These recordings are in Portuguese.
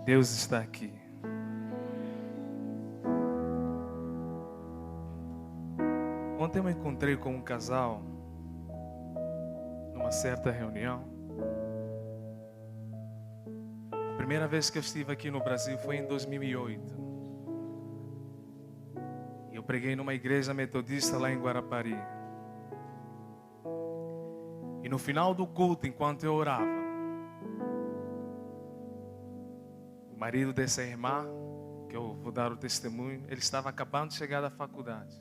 Deus está aqui. Ontem eu me encontrei com um casal numa certa reunião. A primeira vez que eu estive aqui no Brasil foi em 2008. Eu preguei numa igreja metodista lá em Guarapari. E no final do culto, enquanto eu orava, o marido dessa irmã, que eu vou dar o testemunho, ele estava acabando de chegar da faculdade.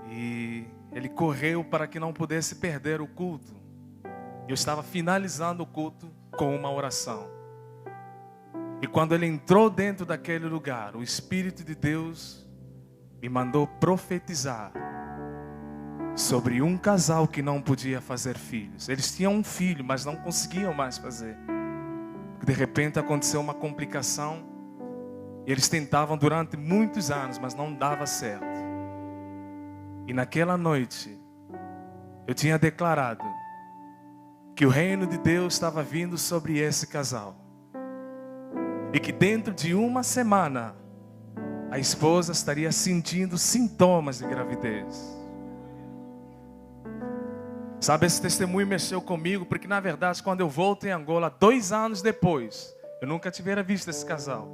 E ele correu para que não pudesse perder o culto. Eu estava finalizando o culto com uma oração. E quando ele entrou dentro daquele lugar, o Espírito de Deus me mandou profetizar sobre um casal que não podia fazer filhos. Eles tinham um filho, mas não conseguiam mais fazer. De repente aconteceu uma complicação. E eles tentavam durante muitos anos, mas não dava certo. E naquela noite, eu tinha declarado que o reino de Deus estava vindo sobre esse casal. E que dentro de uma semana, a esposa estaria sentindo sintomas de gravidez. Sabe, esse testemunho mexeu comigo, porque na verdade, quando eu volto em Angola, 2 anos depois, eu nunca tivera visto esse casal.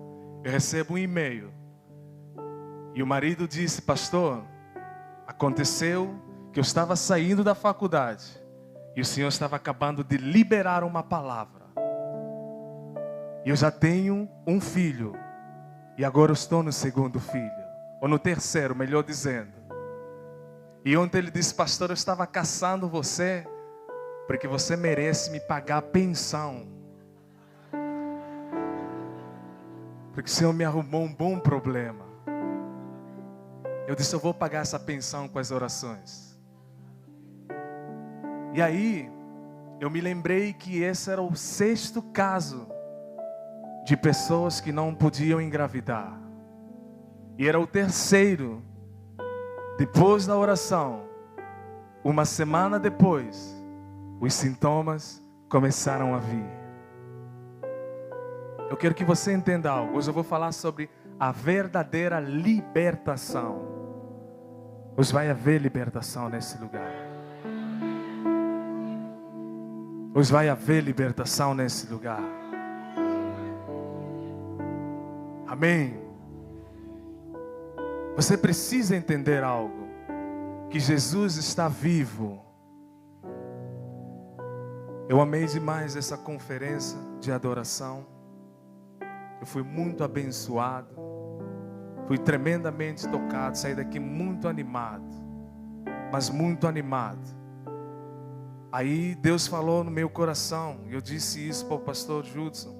Eu recebo um e-mail. E o marido disse: pastor, aconteceu que eu estava saindo da faculdade e o Senhor estava acabando de liberar uma palavra. E eu já tenho um filho. E agora eu estou no 2º filho. Ou no 3º, melhor dizendo. E ontem ele disse: pastor, eu estava caçando você porque você merece me pagar pensão. Porque o Senhor me arrumou um bom problema. Eu disse: eu vou pagar essa pensão com as orações. E aí, eu me lembrei que esse era o 6º caso de pessoas que não podiam engravidar. E era o 3º. Depois da oração, uma semana depois, os sintomas começaram a vir. Eu quero que você entenda algo. Hoje eu vou falar sobre a verdadeira libertação. Hoje vai haver libertação nesse lugar. Hoje vai haver libertação nesse lugar. Amém. Você precisa entender algo. Que Jesus está vivo. Eu amei demais essa conferência de adoração. Eu fui muito abençoado. Fui tremendamente tocado. Saí daqui muito animado. Mas muito animado. Aí Deus falou no meu coração. Eu disse isso para o pastor Judson.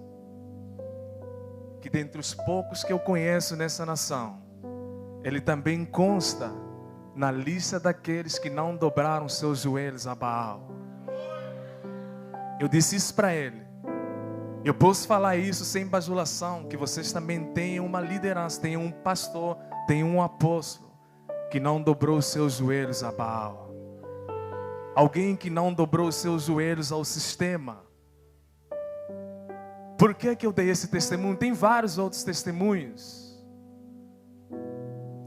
Que dentre os poucos que eu conheço nessa nação, ele também consta na lista daqueles que não dobraram seus joelhos a Baal. Eu disse isso para ele. Eu posso falar isso sem bajulação, que vocês também tenham uma liderança, tenham um pastor, tenham um apóstolo que não dobrou os seus joelhos a Baal. Alguém que não dobrou os seus joelhos ao sistema. Por que eu dei esse testemunho? Tem vários outros testemunhos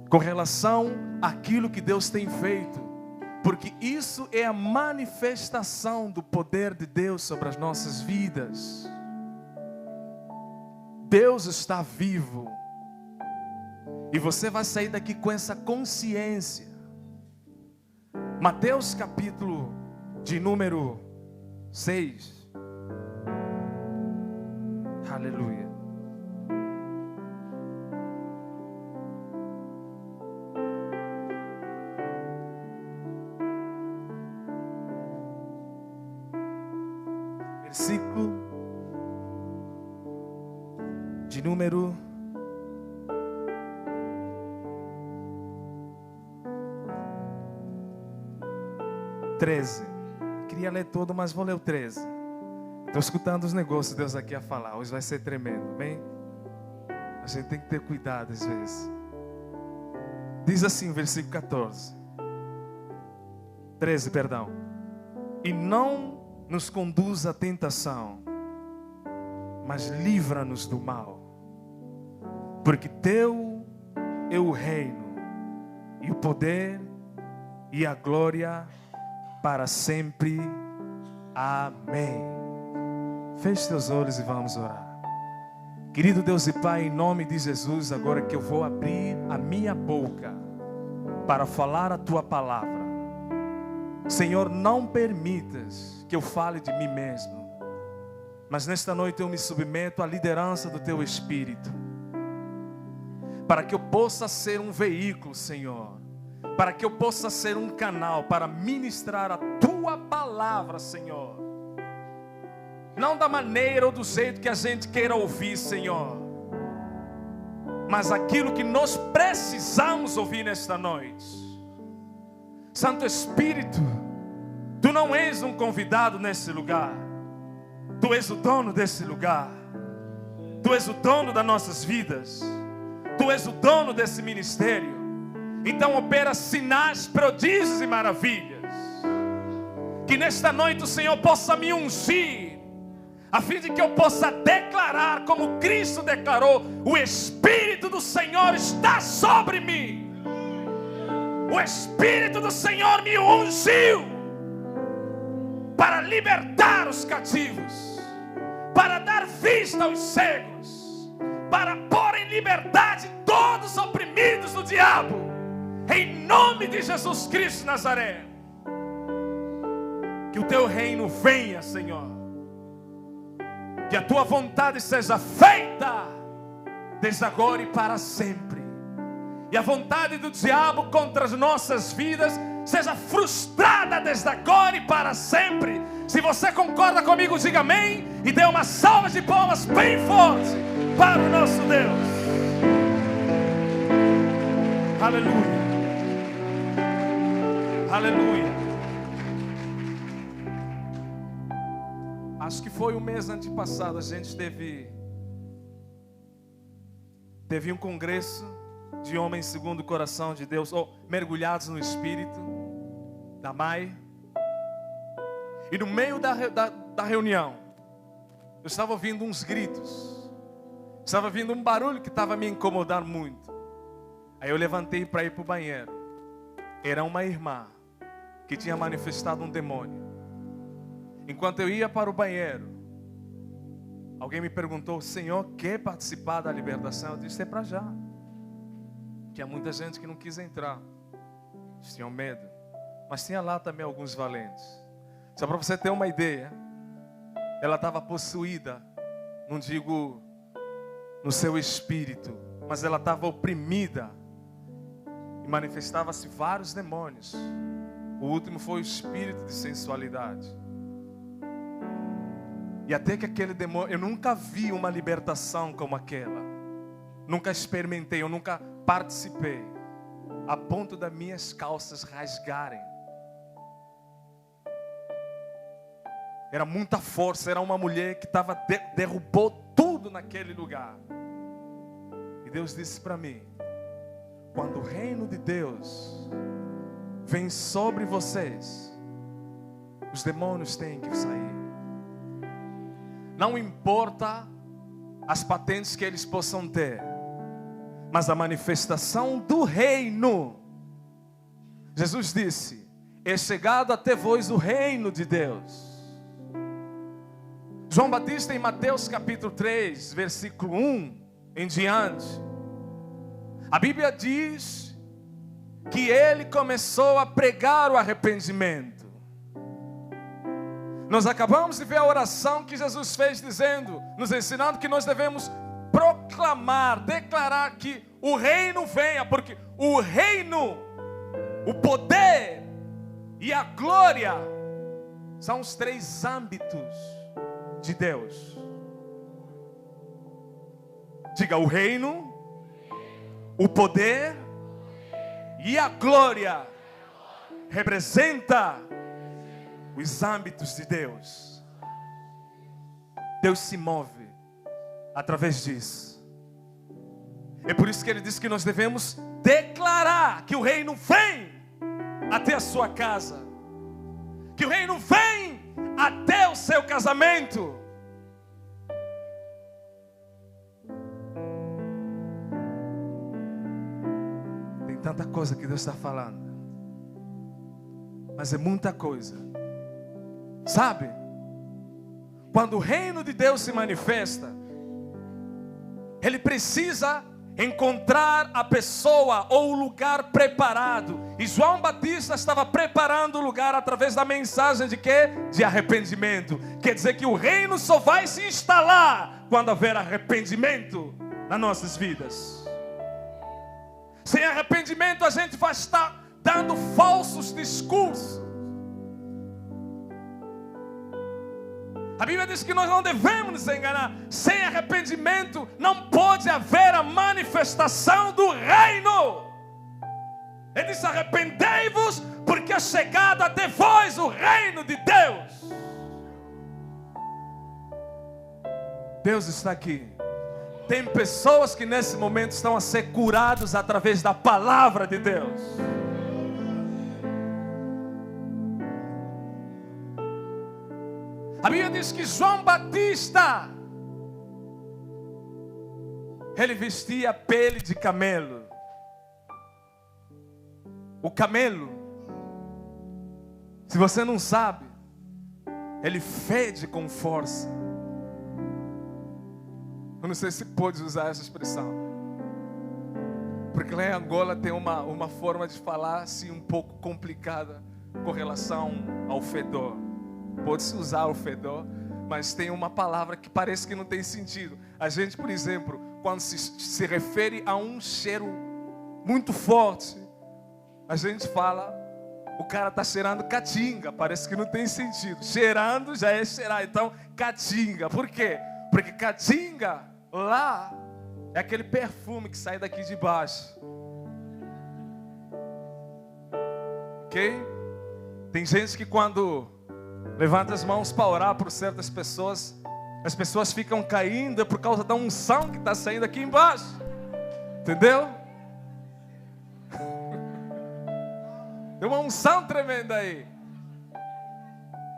com relação àquilo que Deus tem feito, porque isso é a manifestação do poder de Deus sobre as nossas vidas. Deus está vivo, e você vai sair daqui com essa consciência. Mateus capítulo de número 6. Aleluia. Versículo de número 13. Queria ler todo, mas vou ler o 13. Estou escutando os negócios de Deus aqui a falar. Hoje vai ser tremendo, bem? A gente tem que ter cuidado às vezes. Diz assim, versículo 13, E não nos conduz à tentação, mas livra-nos do mal. Porque teu é o reino, e o poder, e a glória para sempre. Amém. Feche teus olhos e vamos orar. Querido Deus e Pai, em nome de Jesus, agora que eu vou abrir a minha boca para falar a Tua palavra, Senhor, não permitas que eu fale de mim mesmo, mas nesta noite eu me submeto à liderança do Teu Espírito, para que eu possa ser um veículo, Senhor, para que eu possa ser um canal para ministrar a Tua palavra, Senhor. Não da maneira ou do jeito que a gente queira ouvir, Senhor, mas aquilo que nós precisamos ouvir nesta noite. Santo Espírito, Tu não és um convidado nesse lugar, Tu és o dono desse lugar, Tu és o dono das nossas vidas, Tu és o dono desse ministério. Então opera sinais, prodígios e maravilhas. Que nesta noite o Senhor possa me ungir, a fim de que eu possa declarar como Cristo declarou: o Espírito do Senhor está sobre mim. O Espírito do Senhor me ungiu para libertar os cativos, para dar vista aos cegos, para pôr em liberdade todos os oprimidos do diabo. Em nome de Jesus Cristo de Nazaré. Que o Teu reino venha, Senhor. Que a Tua vontade seja feita desde agora e para sempre. E a vontade do diabo contra as nossas vidas seja frustrada desde agora e para sempre. Se você concorda comigo, diga amém. E dê uma salva de palmas bem forte para o nosso Deus. Aleluia. Aleluia. Acho que foi o mês antepassado, a gente teve um congresso de homens segundo o coração de Deus, ou mergulhados no Espírito, da MAI. E no meio da reunião, eu estava ouvindo uns gritos, estava ouvindo um barulho que estava me incomodando muito. Aí eu levantei para ir para o banheiro. Era uma irmã que tinha manifestado um demônio. Enquanto eu ia para o banheiro, alguém me perguntou: Senhor, quer participar da libertação? Eu disse: é para já. Que há muita gente que não quis entrar, eles tinham medo. Mas tinha lá também alguns valentes. Só para você ter uma ideia, ela estava possuída, não digo no seu espírito, mas ela estava oprimida. E manifestava-se vários demônios. O último foi o espírito de sensualidade. E até que aquele demônio, eu nunca vi uma libertação como aquela. Nunca experimentei, eu nunca participei. A ponto das minhas calças rasgarem. Era muita força, era uma mulher que derrubou tudo naquele lugar. E Deus disse para mim: quando o reino de Deus vem sobre vocês, os demônios têm que sair. Não importa as patentes que eles possam ter, mas a manifestação do reino. Jesus disse: é chegado até vós o reino de Deus. João Batista, em Mateus capítulo 3, versículo 1 em diante, a Bíblia diz que ele começou a pregar o arrependimento. Nós acabamos de ver a oração que Jesus fez dizendo, nos ensinando que nós devemos proclamar, declarar que o reino venha, porque o reino, o poder e a glória são os três âmbitos de Deus. Diga: o reino, o poder e a glória representa os âmbitos de Deus. Deus se move através disso. É por isso que Ele diz que nós devemos declarar que o reino vem até a sua casa, que o reino vem até o seu casamento. coisa que Deus está falando. Mas é muita coisa. Sabe? Quando o reino de Deus se manifesta, Ele precisa encontrar a pessoa ou o lugar preparado. E João Batista estava preparando o lugar através da mensagem de quê? De arrependimento. Quer dizer que o reino só vai se instalar quando haver arrependimento nas nossas vidas. Sem arrependimento a gente vai estar dando falsos discursos. A Bíblia diz que nós não devemos nos enganar. Sem arrependimento não pode haver a manifestação do reino. Ele diz: arrependei-vos, porque é chegado até vós o reino de Deus. Deus está aqui. Tem pessoas que nesse momento estão a ser curados através da palavra de Deus. A Bíblia diz que João Batista, ele vestia pele de camelo. O camelo, se você não sabe, ele fede com força. Eu não sei se pode usar essa expressão, porque lá em Angola tem uma forma de falar assim um pouco complicada com relação ao fedor. Pode-se usar o fedor, mas tem uma palavra que parece que não tem sentido. A gente, por exemplo, quando se refere a um cheiro muito forte, a gente fala: o cara está cheirando caatinga. Parece que não tem sentido. Cheirando já é cheirar. Então, caatinga. Por quê? Porque caatinga lá é aquele perfume que sai daqui de baixo. Ok? Tem gente que quando levanta as mãos para orar por certas pessoas, as pessoas ficam caindo por causa da unção que está saindo aqui embaixo. Entendeu? Tem uma unção tremenda aí.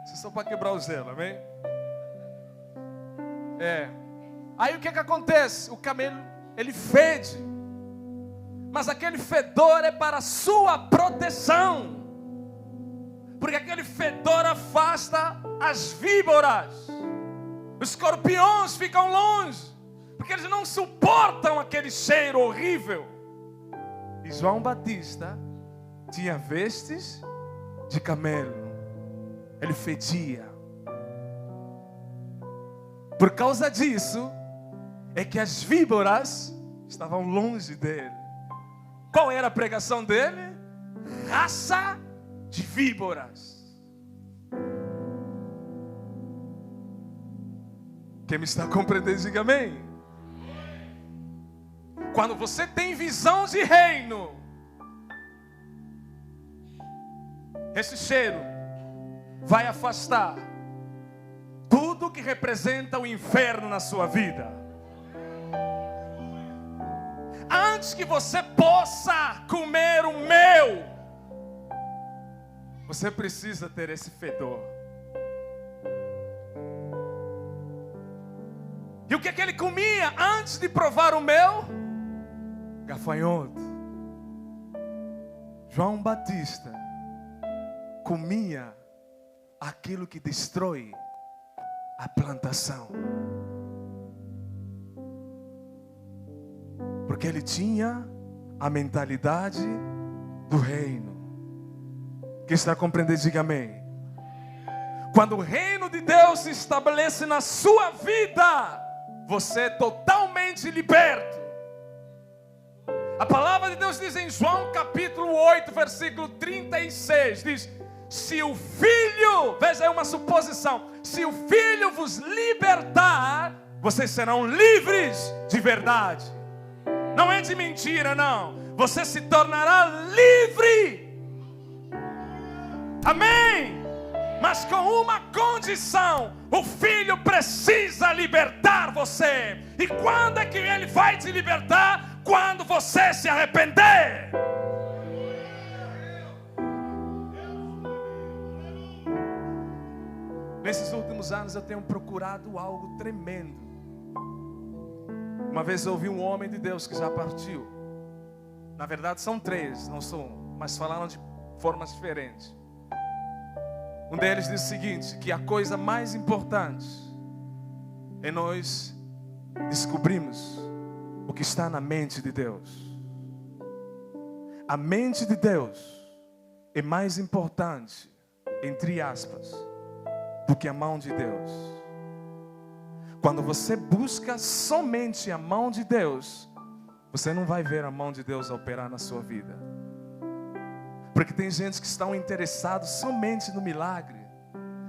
Isso é só para quebrar o gelo, amém? Aí o que acontece? O camelo, ele fede. Mas aquele fedor é para a sua proteção. Porque aquele fedor afasta as víboras. Os escorpiões ficam longe, porque eles não suportam aquele cheiro horrível. E João Batista tinha vestes de camelo. Ele fedia. Por causa disso é que as víboras estavam longe dele. Qual era a pregação dele? Raça de víboras. Quem me está compreendendo, diga amém. Quando você tem visão de reino, esse cheiro vai afastar tudo que representa o inferno na sua vida. Antes que você possa comer o meu, você precisa ter esse fedor. E o que ele comia antes de provar o meu? Gafanhoto. João Batista comia aquilo que destrói a plantação. Porque ele tinha a mentalidade do reino. Quem está compreendendo, diga amém. Quando o reino de Deus se estabelece na sua vida, você é totalmente liberto. A palavra de Deus diz em João capítulo 8, versículo 36, diz: se o Filho, veja aí uma suposição, se o Filho vos libertar, vocês serão livres de verdade. Não é de mentira, não. Você se tornará livre. Amém? Mas com uma condição: o Filho precisa libertar você. E quando é que Ele vai te libertar? Quando você se arrepender. Nesses últimos anos eu tenho procurado algo tremendo. Uma vez eu ouvi um homem de Deus que já partiu. Na verdade são 3, não são, mas falaram de formas diferentes. Um deles diz o seguinte, que a coisa mais importante é nós descobrirmos o que está na mente de Deus. A mente de Deus é mais importante, entre aspas, do que a mão de Deus. Quando você busca somente a mão de Deus, você não vai ver a mão de Deus operar na sua vida. Porque tem gente que estão interessados somente no milagre,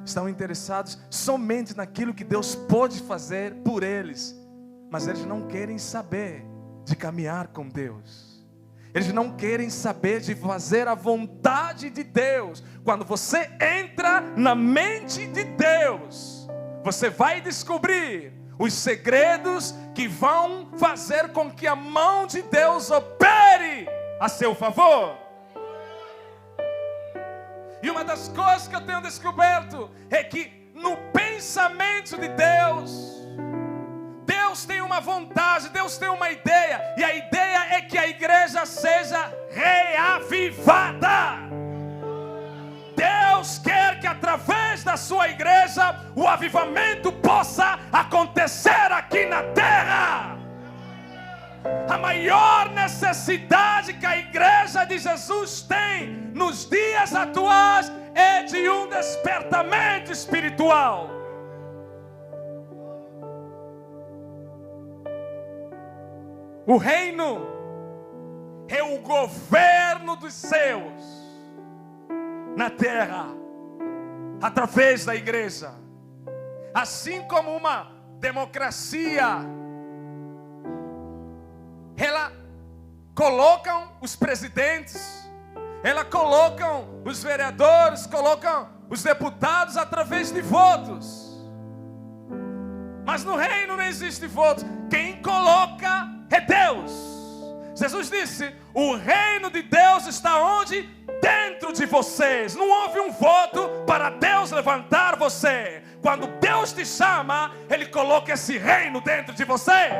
estão interessados somente naquilo que Deus pode fazer por eles, mas eles não querem saber de caminhar com Deus. Eles não querem saber de fazer a vontade de Deus. Quando você entra na mente de Deus, você vai descobrir os segredos que vão fazer com que a mão de Deus opere a seu favor. E uma das coisas que eu tenho descoberto é que no pensamento de Deus, Deus tem uma vontade, Deus tem uma ideia, e a ideia é que a igreja seja reavivada. Deus quer que através da sua igreja o avivamento possa acontecer aqui na terra. A maior necessidade que a igreja de Jesus tem nos dias atuais é de um despertamento espiritual. O reino é o governo dos céus na terra, através da igreja. Assim como uma democracia, ela colocam os presidentes, ela colocam os vereadores, colocam os deputados através de votos. Mas no reino não existe votos. Quem coloca é Deus. Jesus disse: o reino de Deus está onde? Dentro de vocês. Não houve um voto para Deus levantar você. Quando Deus te chama, Ele coloca esse reino dentro de você.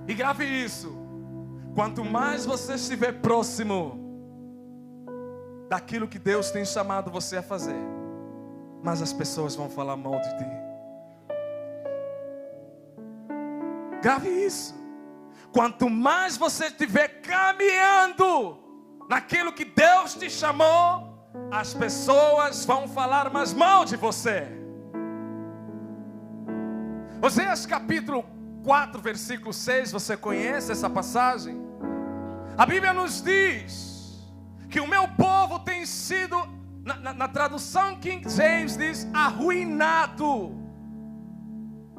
E grave isso: quanto mais você estiver próximo daquilo que Deus tem chamado você a fazer, mais as pessoas vão falar mal de ti. Grave isso. Quanto mais você estiver caminhando naquilo que Deus te chamou, as pessoas vão falar mais mal de você. Oséias capítulo 4, versículo 6, você conhece essa passagem? A Bíblia nos diz que o meu povo tem sido, na tradução King James diz, arruinado,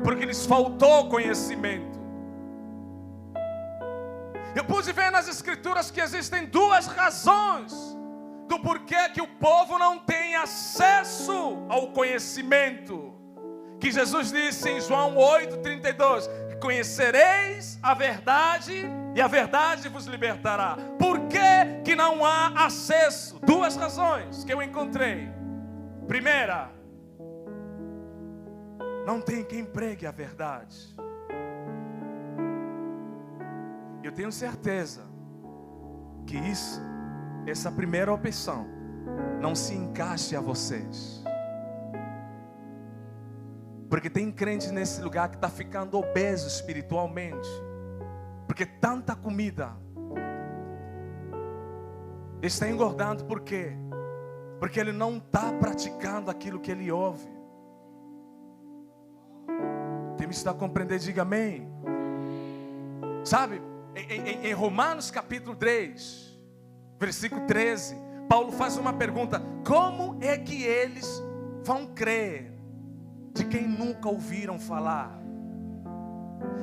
porque lhes faltou conhecimento. Eu pude ver nas escrituras que existem 2 razões do porquê que o povo não tem acesso ao conhecimento. Que Jesus disse em João 8:32, conhecereis a verdade e a verdade vos libertará. Por que não há acesso? 2 razões que eu encontrei. Primeira, não tem quem pregue a verdade. Eu tenho certeza que essa primeira opção não se encaixe a vocês. Porque tem crente nesse lugar que está ficando obeso espiritualmente. Porque tanta comida. Ele está engordando por quê? Porque ele não está praticando aquilo que ele ouve. Quem me está a compreender, diga amém. Sabe, em Romanos capítulo 3, versículo 13, Paulo faz uma pergunta: como é que eles vão crer de quem nunca ouviram falar?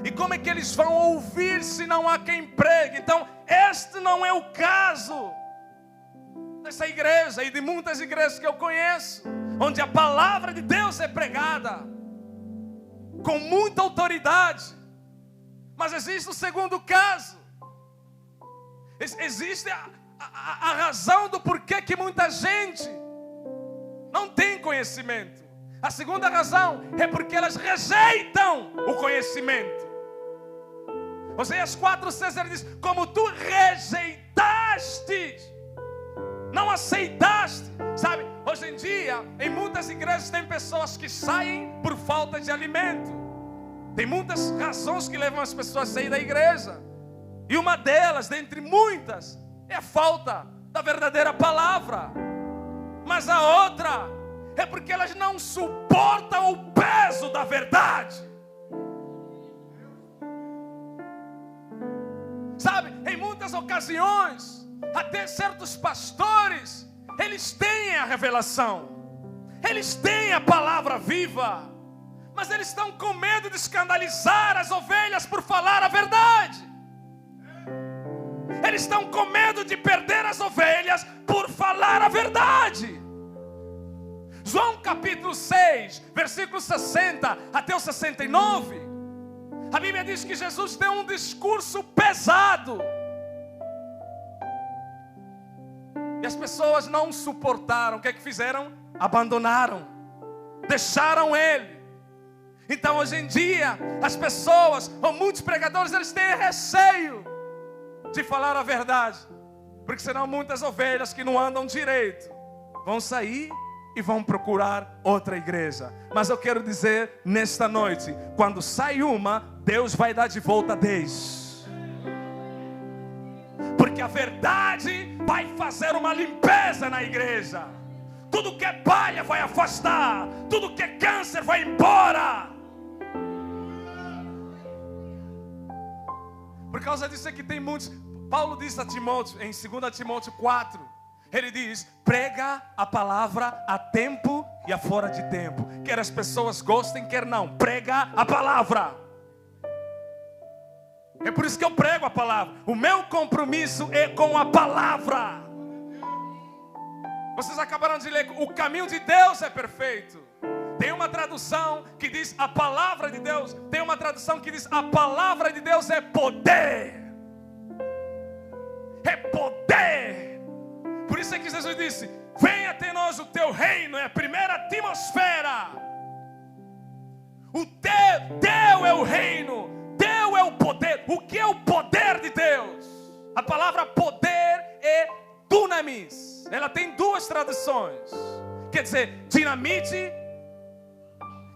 E como é que eles vão ouvir se não há quem pregue? Então, este não é o caso dessa igreja e de muitas igrejas que eu conheço, onde a palavra de Deus é pregada com muita autoridade. Mas existe o segundo caso. Existe a razão do porquê que muita gente não tem conhecimento. A segunda razão é porque elas rejeitam o conhecimento. Oséias 4:6 ele diz: como tu rejeitaste, não aceitaste. Sabe, hoje em dia, em muitas igrejas tem pessoas que saem por falta de alimento. Tem muitas razões que levam as pessoas a sair da igreja. E uma delas, dentre muitas, é a falta da verdadeira palavra. Mas a outra é porque elas não suportam o peso da verdade. Sabe, em muitas ocasiões, até certos pastores, eles têm a revelação, eles têm a palavra viva, mas eles estão com medo de escandalizar as ovelhas por falar a verdade. Eles estão com medo de perder as ovelhas por falar a verdade. João capítulo 6, versículo 60 até o 69, a Bíblia diz que Jesus tem um discurso pesado. E as pessoas não suportaram. O que é que fizeram? Abandonaram, deixaram Ele. Então hoje em dia, as pessoas, ou muitos pregadores, eles têm receio de falar a verdade, porque senão muitas ovelhas que não andam direito vão sair e vão procurar outra igreja. Mas eu quero dizer nesta noite, quando sai uma, Deus vai dar de volta 10. Porque a verdade vai fazer uma limpeza na igreja. Tudo que é palha vai afastar, tudo que é câncer vai embora. Por causa disso é que tem muitos. Paulo diz a Timóteo, em 2 Timóteo 4, ele diz: prega a palavra a tempo e a fora de tempo. Quer as pessoas gostem, quer não, prega a palavra. É por isso que eu prego a palavra. O meu compromisso é com a palavra. Vocês acabaram de ler: o caminho de Deus é perfeito. Tem uma tradução que diz a palavra de Deus. Tem uma tradução que diz a palavra de Deus é poder. É poder. Por isso é que Jesus disse: venha até nós o teu reino. É a primeira atmosfera. O teu é o reino, teu é o poder. O que é o poder de Deus? A palavra poder é dunamis. Ela tem duas traduções. Quer dizer, dinamite,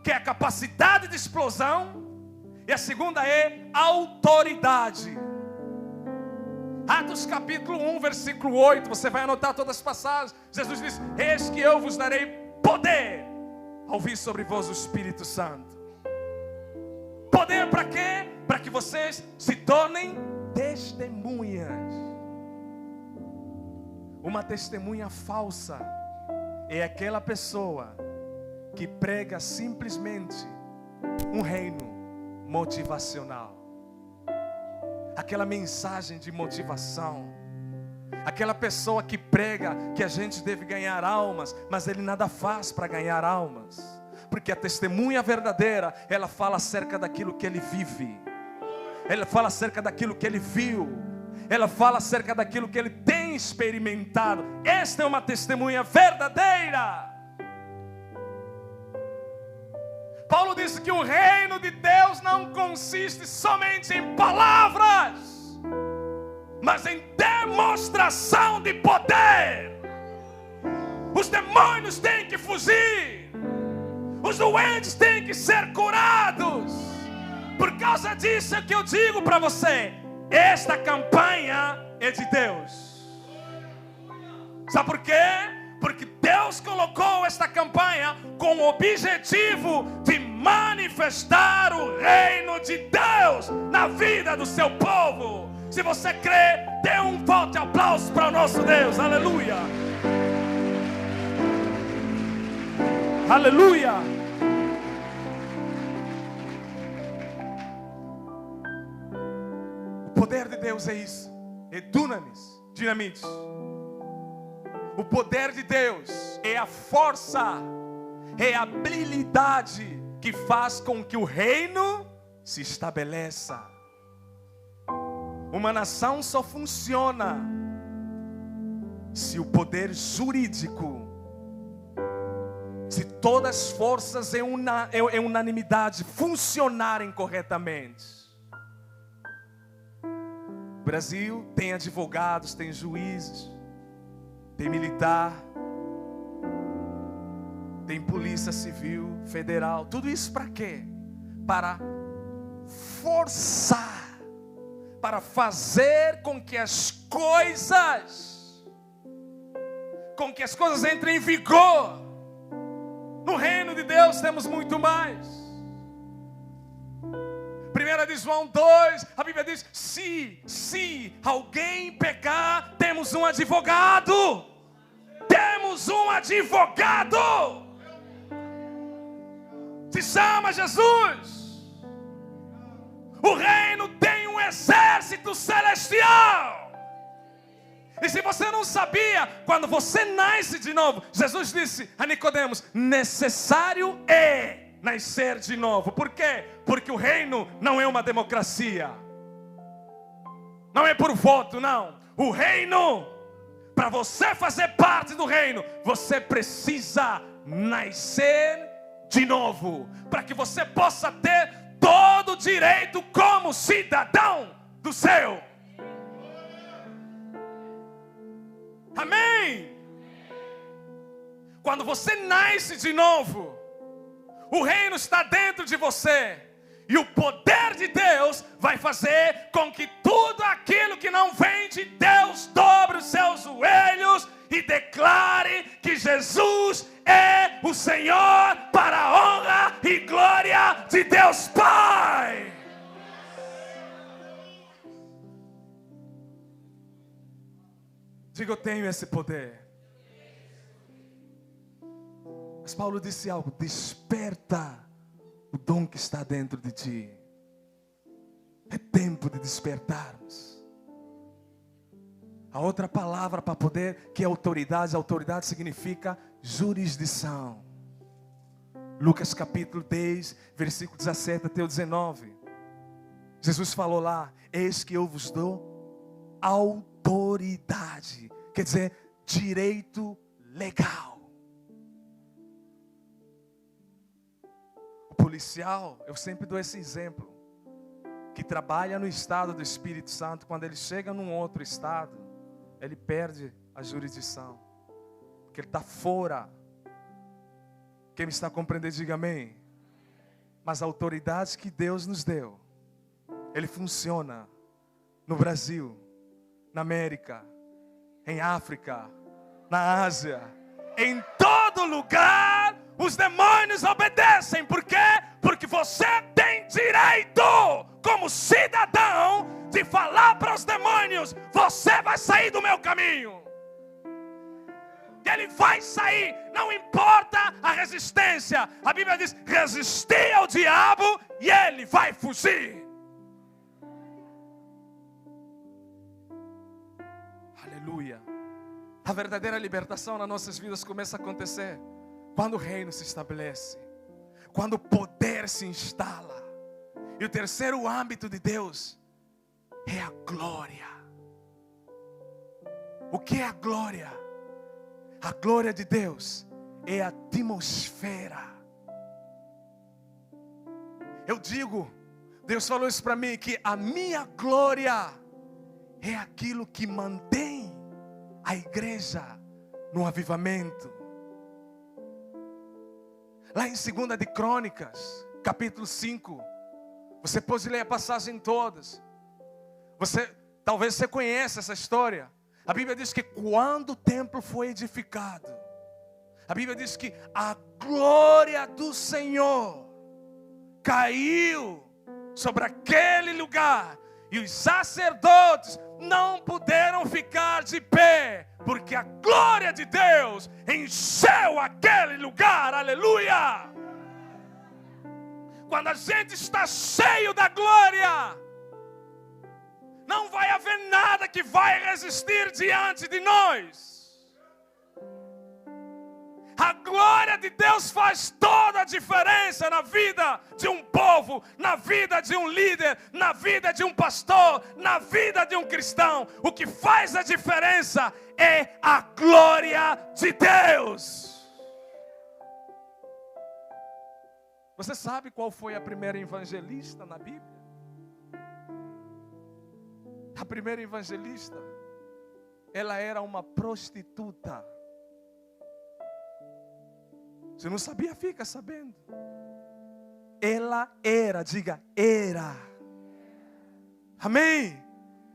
que é a capacidade de explosão, e a segunda é autoridade. Atos capítulo 1, versículo 8, você vai anotar todas as passagens. Jesus diz: eis que eu vos darei poder ao vir sobre vós o Espírito Santo. Poder para quê? Para que vocês se tornem testemunhas. Uma testemunha falsa é aquela pessoa que prega simplesmente um reino motivacional. Aquela mensagem de motivação. Aquela pessoa que prega que a gente deve ganhar almas, mas ele nada faz para ganhar almas. Porque a testemunha verdadeira, ela fala acerca daquilo que ele vive. Ela fala acerca daquilo que ele viu. Ela fala acerca daquilo que ele tem experimentado. Esta é uma testemunha verdadeira. Paulo disse que o reino de Deus não consiste somente em palavras, mas em demonstração de poder. Os demônios têm que fugir. Os doentes têm que ser curados. Por causa disso é que eu digo para você: esta campanha é de Deus. Sabe por quê? Porque Deus colocou esta campanha com o objetivo de manifestar o reino de Deus na vida do seu povo. Se você crê, dê um forte aplauso para o nosso Deus. Aleluia. Aleluia. O poder de Deus é isso. É dunamis, dinamite. O poder de Deus é a força, é a habilidade que faz com que o reino se estabeleça. Uma nação só funciona se o poder jurídico, se todas as forças em unanimidade funcionarem corretamente. Brasil tem advogados, tem juízes, tem militar, tem polícia civil, federal. Tudo isso para quê? Para forçar, para fazer com que as coisas entrem em vigor. No reino de Deus temos muito mais. 1 de João 2, a Bíblia diz: se alguém pecar, temos um advogado. Temos um advogado. Se chama Jesus. O reino tem um exército celestial. E se você não sabia, quando você nasce de novo, Jesus disse a Nicodemos: necessário é nascer de novo. Por quê? Porque o reino não é uma democracia. Não é por voto, não. O reino, para você fazer parte do reino, você precisa nascer de novo, para que você possa ter todo o direito como cidadão do céu. Amém? Quando você nasce de novo, o reino está dentro de você. E o poder de Deus vai fazer com que tudo aquilo que não vem de Deus dobre os seus joelhos e declare que Jesus é o Senhor, para a honra e glória de Deus Pai. Diga: eu tenho esse poder. Mas Paulo disse algo: desperta o dom que está dentro de ti. É tempo de despertarmos. A outra palavra para poder, que é autoridade. Autoridade significa jurisdição. Lucas capítulo 10, versículo 17 até o 19. Jesus falou lá: eis que eu vos dou autoridade. Quer dizer, direito legal. O policial, eu sempre dou esse exemplo, que trabalha no estado do Espírito Santo, quando ele chega num outro estado, ele perde a jurisdição, porque ele está fora. Quem me está compreendendo, diga amém. Mas a autoridade que Deus nos deu, ele funciona no Brasil, na América, em África, na Ásia, em todo lugar. Os demônios obedecem. Por quê? Porque você tem direito, como cidadão, de falar para os demônios: você vai sair do meu caminho. Ele vai sair, não importa a resistência. A Bíblia diz: resistir ao diabo e ele vai fugir. Aleluia. A verdadeira libertação nas nossas vidas começa a acontecer quando o reino se estabelece, quando o poder se instala. E o terceiro âmbito de Deus é a glória. O que é a glória? A glória de Deus é a atmosfera. Eu digo, Deus falou isso para mim, que a minha glória é aquilo que mantém a igreja no avivamento. Lá em 2 de Crônicas, capítulo 5, você pode ler a passagem todas. Talvez você conheça essa história. A Bíblia diz que quando o templo foi edificado, a Bíblia diz que a glória do Senhor caiu sobre aquele lugar. E os sacerdotes não puderam ficar de pé, porque a glória de Deus encheu aquele lugar. Aleluia! Quando a gente está cheio da glória, não vai haver nada que vai resistir diante de nós. A glória de Deus faz toda a diferença na vida de um povo, na vida de um líder, na vida de um pastor, na vida de um cristão. O que faz a diferença é a glória de Deus. Você sabe qual foi a primeira evangelista na Bíblia? A primeira evangelista, ela era uma prostituta. Você não sabia? Fica sabendo. Ela era, diga, era. Amém?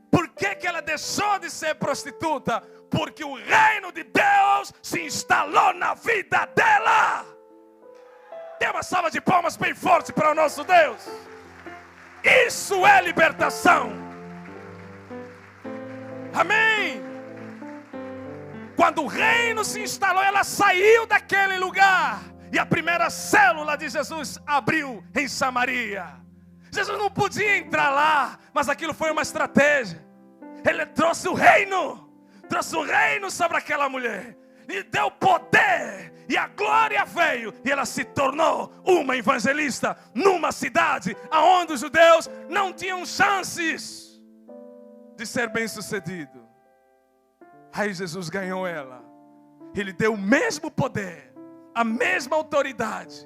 Por que ela deixou de ser prostituta? Porque o reino de Deus se instalou na vida dela. Dê uma salva de palmas bem forte para o nosso Deus. Isso é libertação. Amém? Quando o reino se instalou, ela saiu daquele lugar. E a primeira célula de Jesus abriu em Samaria. Jesus não podia entrar lá, mas aquilo foi uma estratégia. Ele trouxe o reino sobre aquela mulher. Lhe deu poder. E a glória veio. E ela se tornou uma evangelista numa cidade onde os judeus não tinham chances de ser bem-sucedido. Aí Jesus ganhou ela. Ele deu o mesmo poder, a mesma autoridade.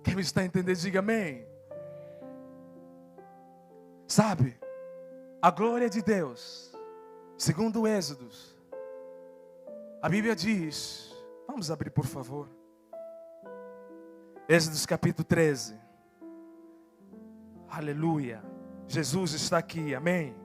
Quem me está entendendo, diga amém. Sabe, a glória de Deus, segundo o Êxodo, a Bíblia diz, vamos abrir por favor, Êxodo capítulo 13, aleluia, Jesus está aqui, amém.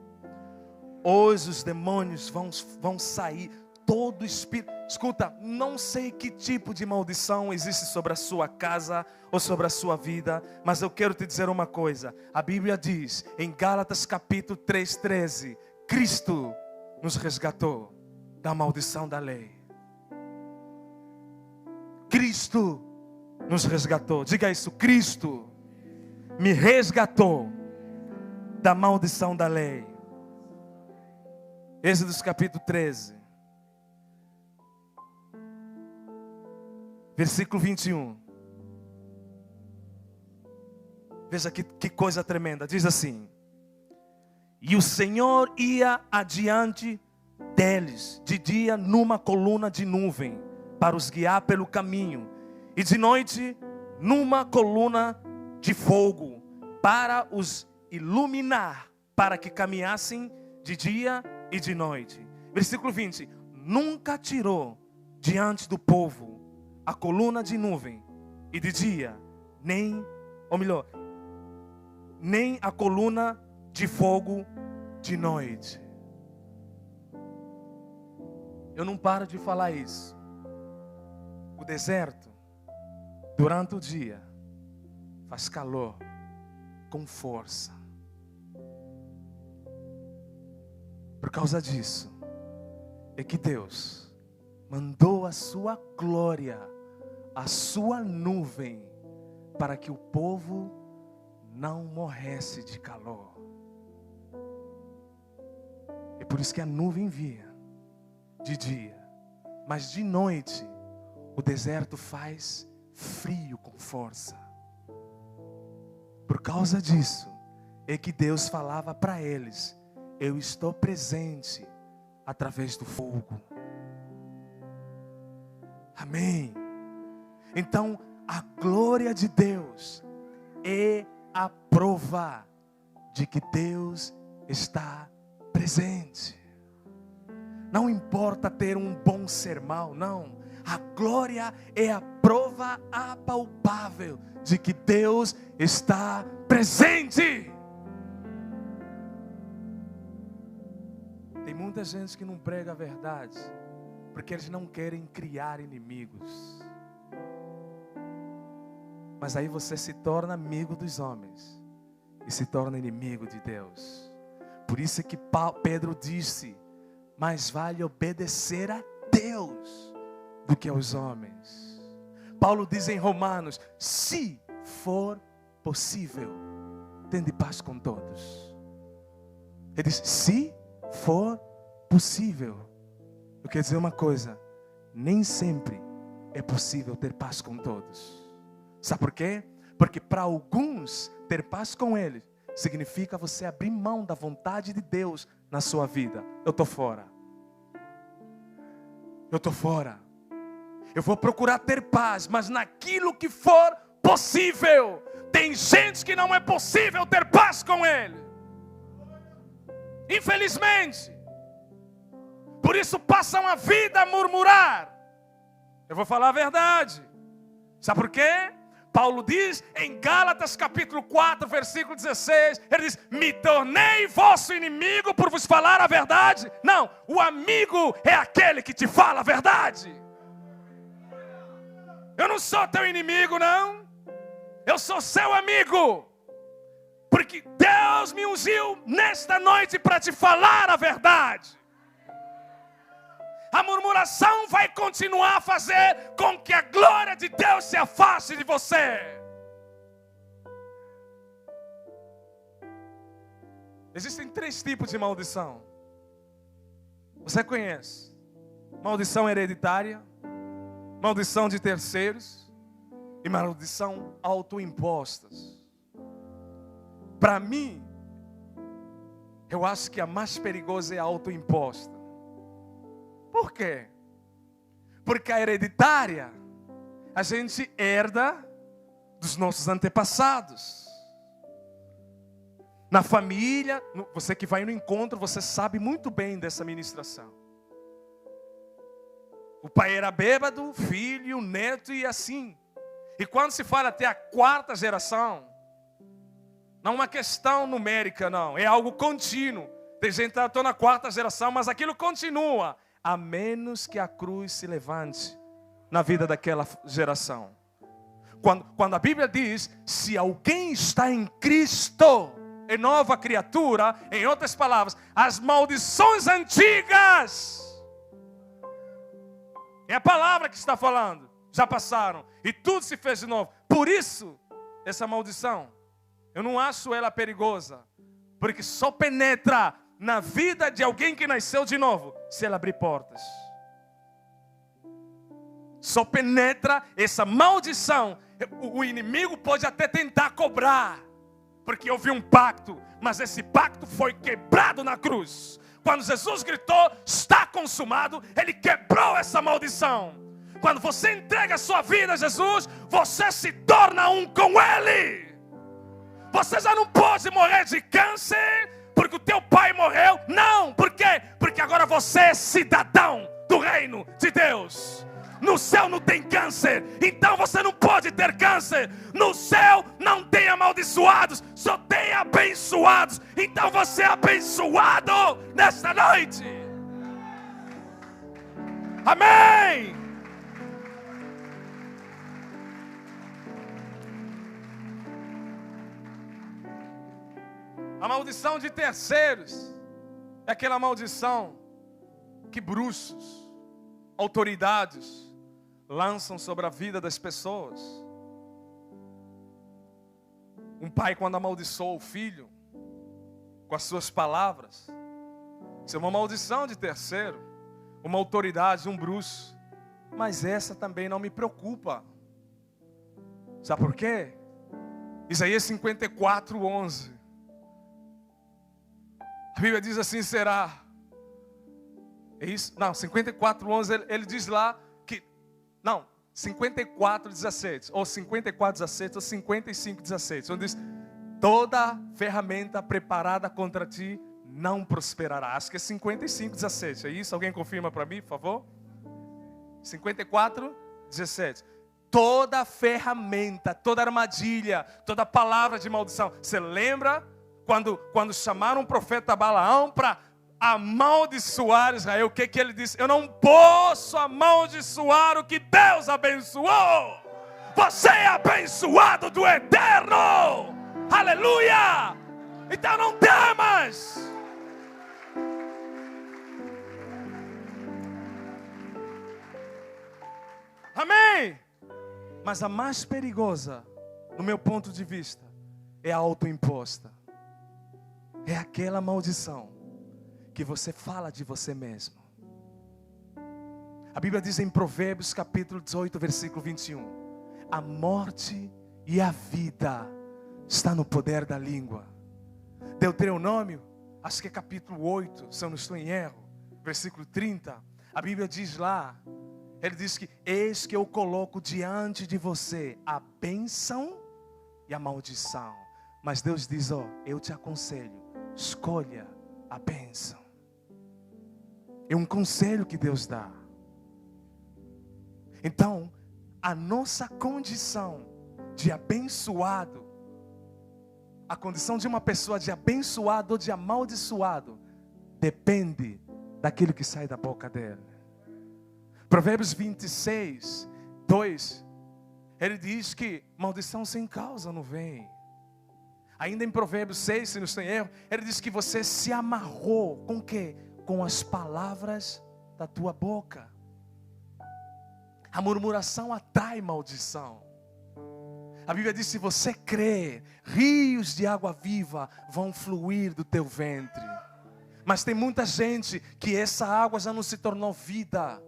Hoje os demônios vão sair, todo espírito, escuta, não sei que tipo de maldição existe sobre a sua casa ou sobre a sua vida, mas eu quero te dizer uma coisa, a Bíblia diz em Gálatas capítulo 3:13, Cristo nos resgatou da maldição da lei. Cristo nos resgatou, diga isso, Cristo me resgatou da maldição da lei. Êxodo capítulo 13, versículo 21. Veja que coisa tremenda. Diz assim: e o Senhor ia adiante deles, de dia numa coluna de nuvem, para os guiar pelo caminho, e de noite numa coluna de fogo, para os iluminar, para que caminhassem de dia e de noite. Versículo 20: nunca tirou diante do povo a coluna de nuvem e de dia, nem a coluna de fogo de noite. Eu não paro de falar isso. O deserto, durante o dia, faz calor com força. Por causa disso, é que Deus mandou a sua glória, a sua nuvem, para que o povo não morresse de calor. É por isso que a nuvem vinha de dia, mas de noite o deserto faz frio com força. Por causa disso, é que Deus falava para eles: eu estou presente através do fogo. Amém. Então, a glória de Deus é a prova de que Deus está presente. Não importa ter um bom sermão, não. A glória é a prova apalpável de que Deus está presente. Tem muita gente que não prega a verdade porque eles não querem criar inimigos. Mas aí você se torna amigo dos homens e se torna inimigo de Deus. Por isso é que Pedro disse: mais vale obedecer a Deus do que aos homens. Paulo diz em Romanos: se for possível, tende paz com todos. Ele diz: se for possível. Eu quero dizer uma coisa: nem sempre é possível ter paz com todos. Sabe por quê? Porque para alguns ter paz com eles significa você abrir mão da vontade de Deus na sua vida. Eu estou fora. Eu estou fora. Eu vou procurar ter paz, mas naquilo que for possível. Tem gente que não é possível ter paz com ele. Infelizmente. Por isso passam a vida a murmurar. Eu vou falar a verdade. Sabe por quê? Paulo diz em Gálatas capítulo 4, versículo 16, ele diz: me tornei vosso inimigo por vos falar a verdade. Não, o amigo é aquele que te fala a verdade. Eu não sou teu inimigo, não. Eu sou seu amigo. Porque Deus me ungiu nesta noite para te falar a verdade. A murmuração vai continuar a fazer com que a glória de Deus se afaste de você. Existem 3 tipos de maldição. Você conhece? Maldição hereditária, maldição de terceiros e maldição autoimpostas. Para mim, eu acho que a mais perigosa é a autoimposta. Por quê? Porque a hereditária a gente herda dos nossos antepassados. Na família, você que vai no encontro, você sabe muito bem dessa ministração. O pai era bêbado, o filho, o neto e assim. E quando se fala até a 4ª geração, não é uma questão numérica, não. É algo contínuo. Tem gente que está na 4ª geração, mas aquilo continua. A menos que a cruz se levante na vida daquela geração. Quando a Bíblia diz, se alguém está em Cristo, é nova criatura, em outras palavras, as maldições antigas, é a palavra que está falando, já passaram, e tudo se fez de novo. Por isso, essa maldição, eu não acho ela perigosa, porque só penetra na vida de alguém que nasceu de novo, se ela abrir portas. Só penetra essa maldição. O inimigo pode até tentar cobrar, porque houve um pacto, mas esse pacto foi quebrado na cruz. Quando Jesus gritou, está consumado, Ele quebrou essa maldição. Quando você entrega a sua vida a Jesus, você se torna um com Ele. Você já não pode morrer de câncer, porque o teu pai morreu. Não, por quê? Porque agora você é cidadão do reino de Deus. No céu não tem câncer, então você não pode ter câncer. No céu não tem amaldiçoados, só tem abençoados. Então você é abençoado nesta noite. Amém. A maldição de terceiros é aquela maldição que bruxos, autoridades lançam sobre a vida das pessoas. Um pai, quando amaldiçoa o filho com as suas palavras, isso é uma maldição de terceiro, uma autoridade, um bruxo. Mas essa também não me preocupa. Sabe por quê? Isaías 54:11. A Bíblia diz assim, será. É isso? Não, 54:11, ele diz lá que... Não, 54:17, ou 54:17, ou 55:17. Onde diz, toda ferramenta preparada contra ti não prosperará. Acho que é 55:17, é isso? Alguém confirma para mim, por favor? 54:17. Toda ferramenta, toda armadilha, toda palavra de maldição. Você lembra quando chamaram o profeta Balaão para amaldiçoar Israel? O que ele disse? Eu não posso amaldiçoar o que Deus abençoou. Você é abençoado do Eterno. Aleluia! Então não temas. Amém? Mas a mais perigosa, no meu ponto de vista, é a autoimposta. É aquela maldição que você fala de você mesmo. A Bíblia diz em Provérbios capítulo 18, versículo 21. A morte e a vida está no poder da língua. Deuteronômio, acho que é capítulo 8, se eu não estou em erro, versículo 30. A Bíblia diz lá, ele diz que eis que eu coloco diante de você a bênção e a maldição. Mas Deus diz, eu te aconselho, escolha a bênção. É um conselho que Deus dá. Então, a nossa condição de abençoado, a condição de uma pessoa de abençoado ou de amaldiçoado, depende daquilo que sai da boca dele. Provérbios 26, 2, ele diz que maldição sem causa não vem. Ainda em Provérbios 6, se não tem erro, ele diz que você se amarrou com o quê? Com as palavras da tua boca. A murmuração atrai maldição. A Bíblia diz: se você crê, rios de água viva vão fluir do teu ventre. Mas tem muita gente que essa água já não se tornou vida,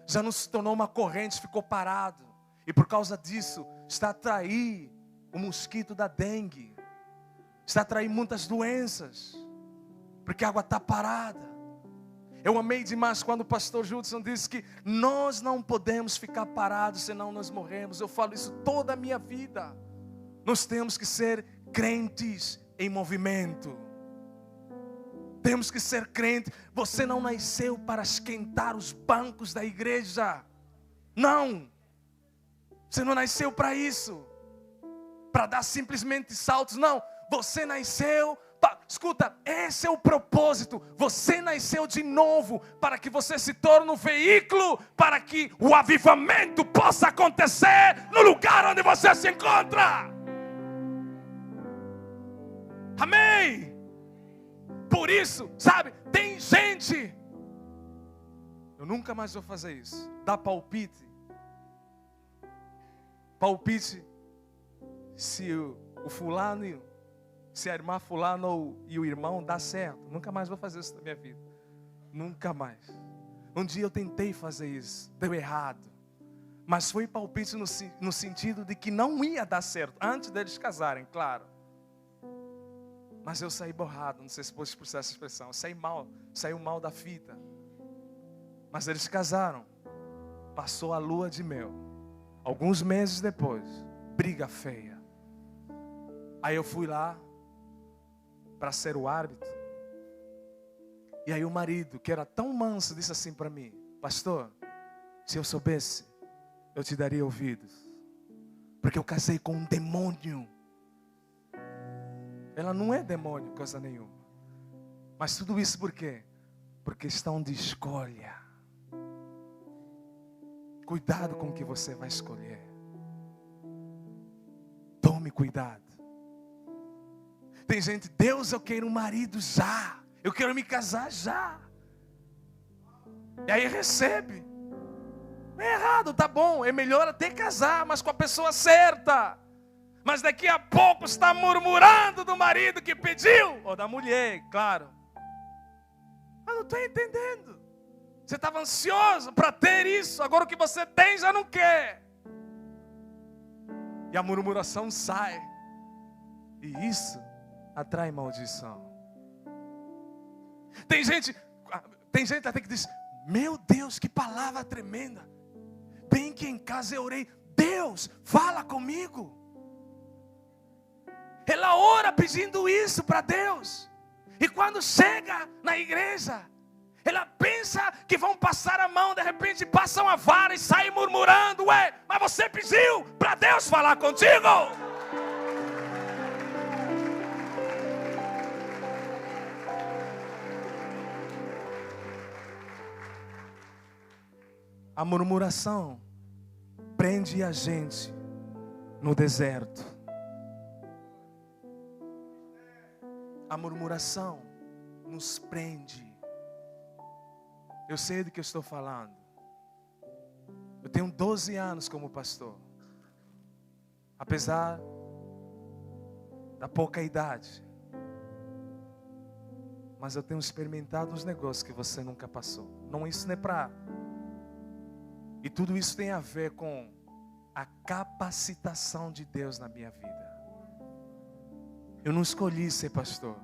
já não se tornou uma corrente, ficou parado. E por causa disso, está a atrair o mosquito da dengue, está a atrair muitas doenças, porque a água está parada. Eu amei demais quando o pastor Judson disse que nós não podemos ficar parados, senão nós morremos. Eu falo isso toda a minha vida. Nós temos que ser crentes em movimento. Temos que ser crente. Você não nasceu para esquentar os bancos da igreja. Não. Você não nasceu para isso. Para dar simplesmente saltos. Não. Você nasceu. Escuta, esse é o propósito. Você nasceu de novo para que você se torne um veículo para que o avivamento possa acontecer no lugar onde você se encontra. Amém? Por isso, sabe, tem gente, eu nunca mais vou fazer isso, dá palpite. Palpite se o fulano, se a irmã fulano e o irmão dá certo. Nunca mais vou fazer isso na minha vida. Nunca mais. Um dia eu tentei fazer isso, deu errado. Mas foi palpite no sentido de que não ia dar certo, antes deles casarem, claro. Mas eu saí borrado, não sei se pode expressar essa expressão. Eu saí mal, saiu mal da fita. Mas eles casaram. Passou a lua de mel. Alguns meses depois, briga feia. Aí eu fui lá para ser o árbitro. E aí o marido, que era tão manso, disse assim para mim: pastor, se eu soubesse, eu te daria ouvidos, porque eu casei com um demônio. Ela não é demônio, coisa nenhuma. Mas tudo isso por quê? Por questão de escolha. Cuidado com o que você vai escolher. Tome cuidado. Tem gente: Deus, eu quero um marido já. Eu quero me casar já. E aí recebe. É errado, tá bom. É melhor até casar, mas com a pessoa certa. Mas daqui a pouco está murmurando do marido que pediu. Ou da mulher, claro. Eu não estou entendendo. Você estava ansioso para ter isso. Agora o que você tem já não quer. E a murmuração sai. E isso atrai maldição. Tem gente até que diz: meu Deus, que palavra tremenda. Bem que em casa eu orei: Deus, fala comigo. Ela ora pedindo isso para Deus. E quando chega na igreja, ela pensa que vão passar a mão. De repente passam a vara e sai murmurando. Ué, mas você pediu para Deus falar contigo? A murmuração prende a gente no deserto. A murmuração nos prende. Eu sei do que eu estou falando. Eu tenho 12 anos como pastor. Apesar da pouca idade. Mas eu tenho experimentado uns negócios que você nunca passou. Não, isso não é para... E tudo isso tem a ver com a capacitação de Deus na minha vida. Eu não escolhi ser pastor.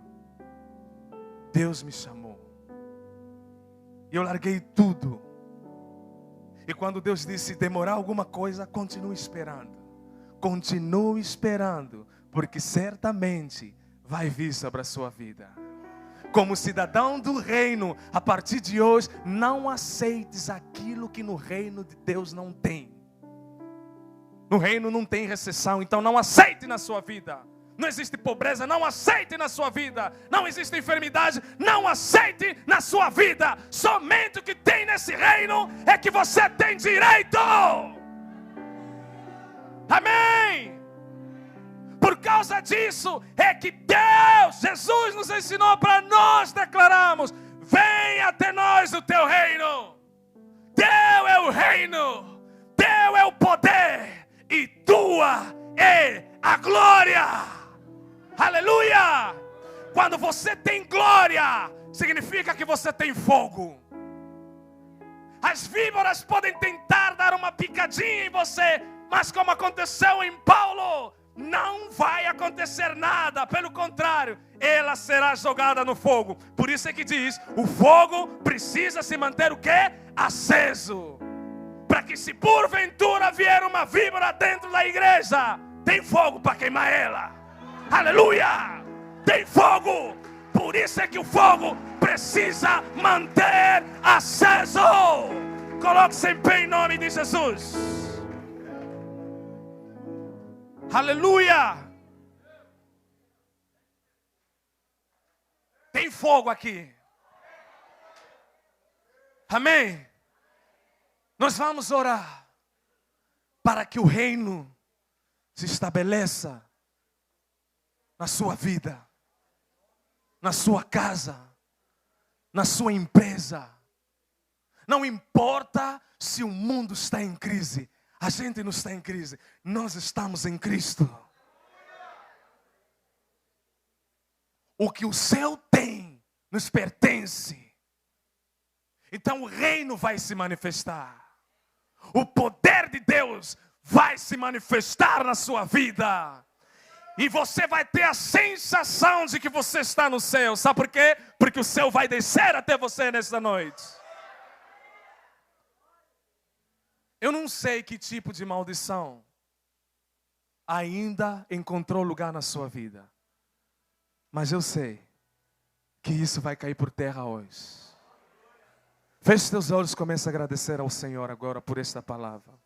Deus me chamou. E eu larguei tudo. E quando Deus disse demorar alguma coisa, continue esperando. Continue esperando, porque certamente vai vir sobre a sua vida. como cidadão do reino, a partir de hoje, não aceites aquilo que no reino de Deus não tem. No reino não tem recessão, então não aceite na sua vida. Não existe pobreza, não aceite na sua vida. Não existe enfermidade, não aceite na sua vida. Somente o que tem nesse reino é que você tem direito. Amém. Por causa disso é que Deus, Jesus nos ensinou para nós declararmos: venha até nós o teu reino. Teu é o reino, teu é o poder e tua é a glória. Aleluia! Quando você tem glória, significa que você tem fogo. As víboras podem tentar dar uma picadinha em você, mas como aconteceu em Paulo, não vai acontecer nada. Pelo contrário, ela será jogada no fogo. Por isso é que diz, o fogo precisa se manter o quê? Aceso. Para que se porventura vier uma víbora dentro da igreja, tem fogo para queimar ela. Aleluia! Tem fogo! Por isso é que o fogo precisa manter aceso. Coloque-se em pé em nome de Jesus. Aleluia! Tem fogo aqui. Amém? Nós vamos orar para que o reino se estabeleça na sua vida, na sua casa, na sua empresa. Não importa se o mundo está em crise, a gente não está em crise, nós estamos em Cristo. O que o céu tem nos pertence. Então o reino vai se manifestar. O poder de Deus vai se manifestar na sua vida. E você vai ter a sensação de que você está no céu. Sabe por quê? Porque o céu vai descer até você nesta noite. Eu não sei que tipo de maldição ainda encontrou lugar na sua vida. Mas eu sei que isso vai cair por terra hoje. Feche seus olhos e comece a agradecer ao Senhor agora por esta palavra.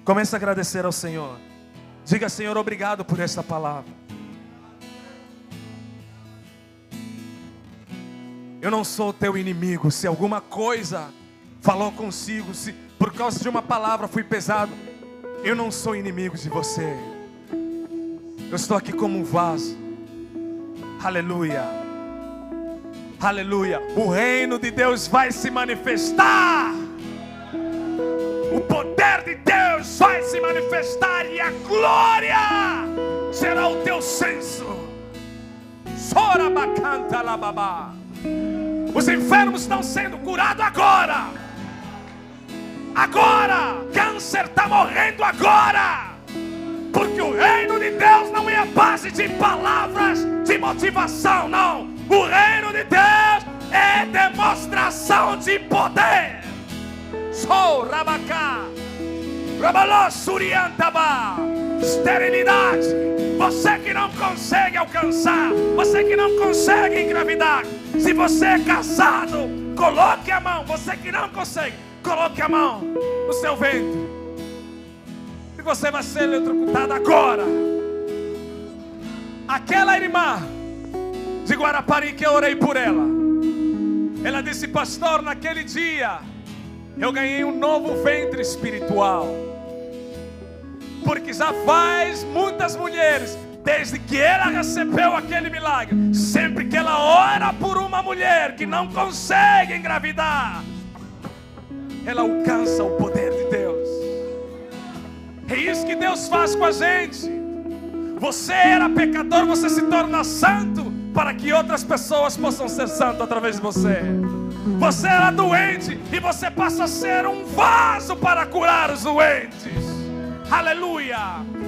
Comece a agradecer ao Senhor. Diga: Senhor, obrigado por esta palavra. Eu não sou teu inimigo. Se alguma coisa falou consigo, se por causa de uma palavra fui pesado, eu não sou inimigo de você. Eu estou aqui como um vaso. Aleluia. Aleluia. O reino de Deus vai se manifestar. O poder de Deus vai se manifestar e a glória será o teu senso. Sorabacanta lababá. Os enfermos estão sendo curados agora. Agora. Câncer está morrendo agora. Porque o reino de Deus não é a base de palavras de motivação, não. O reino de Deus é demonstração de poder. Sou Rabacá, Rabaló Suriantaba. Esterilidade, você que não consegue alcançar, você que não consegue engravidar, se você é casado, coloque a mão. Você que não consegue, coloque a mão no seu ventre, e você vai ser eletrocutado agora. Aquela irmã de Guarapari que eu orei por ela, ela disse: pastor, naquele dia eu ganhei um novo ventre espiritual. Porque já faz muitas mulheres, desde que ela recebeu aquele milagre, sempre que ela ora por uma mulher que não consegue engravidar, ela alcança o poder de Deus. É isso que Deus faz com a gente. Você era pecador, você se torna santo para que outras pessoas possam ser santas através de você. Você era doente e você passa a ser um vaso para curar os doentes. Aleluia!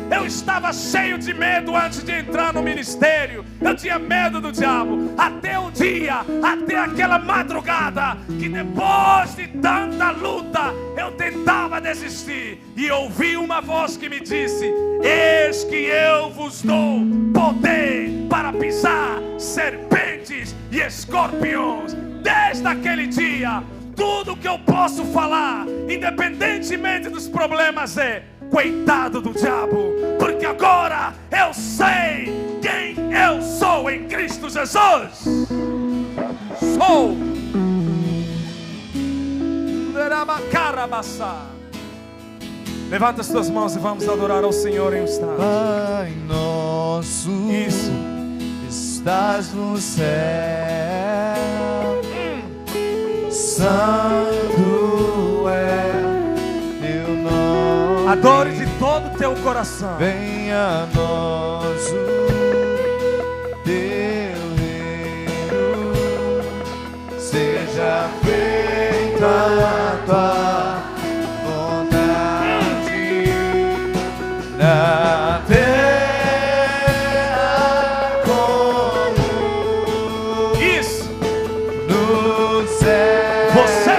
Eu estava cheio de medo antes de entrar no ministério. Eu tinha medo do diabo. Até o dia, até aquela madrugada, que depois de tanta luta, eu tentava desistir. E ouvi uma voz que me disse: eis que eu vos dou poder para pisar serpentes e escorpiões. Desde aquele dia, tudo que eu posso falar, independentemente dos problemas, é: coitado do diabo, porque agora eu sei quem eu sou em Cristo Jesus. Sou. Levanta as tuas mãos e vamos adorar ao Senhor em um instante. Pai nosso, isso, estás no céu, santo é teu nome. adore de todo o teu coração. Venha a nós o teu reino, seja feita a tua vontade na terra como Isso. no céu. Você